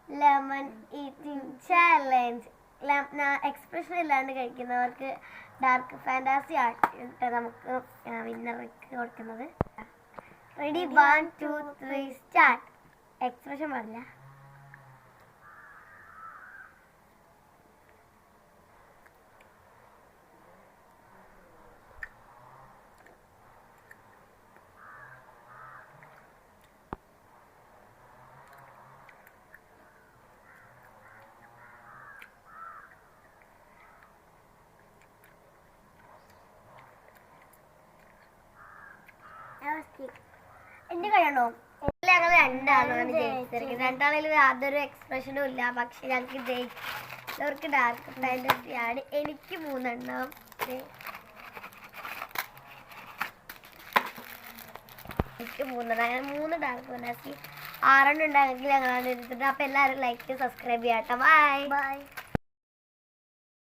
Lemon eating challenge. Expression ഇല്ലാണ്ട് കഴിക്കുന്നവർക്ക് dark ഫാൻറ്റാസി ആയിട്ട് നമുക്ക് വിന്നർക്ക് കൊടുക്കുന്നത്. Ready 1 2 3 start. എക്സ്പ്രഷൻ പാടില്ല. എന്റെ കഴിയണോ? ഞങ്ങൾ രണ്ടാളാണ് ജയിച്ചിരിക്കുന്നത്. രണ്ടാളിൽ യാതൊരു എക്സ്പ്രഷനും ഇല്ല. പക്ഷെ ഞങ്ങൾക്ക് ജയിച്ചവർക്ക് ഡാർക്ക് ഫാൻറ്റസി ആണ്. എനിക്ക് 3 എണ്ണം. എനിക്ക് 3 എണ്ണം. 3 ഡാർക്ക് ഫാൻറ്റസി 6 എണ്ണം ഉണ്ടായെങ്കിൽ ഞങ്ങളാണ് എടുത്തിട്ട്. അപ്പോൾ എല്ലാവരും ലൈക്ക് സബ്സ്ക്രൈബ് ചെയ്യാട്ടോ. ബൈ.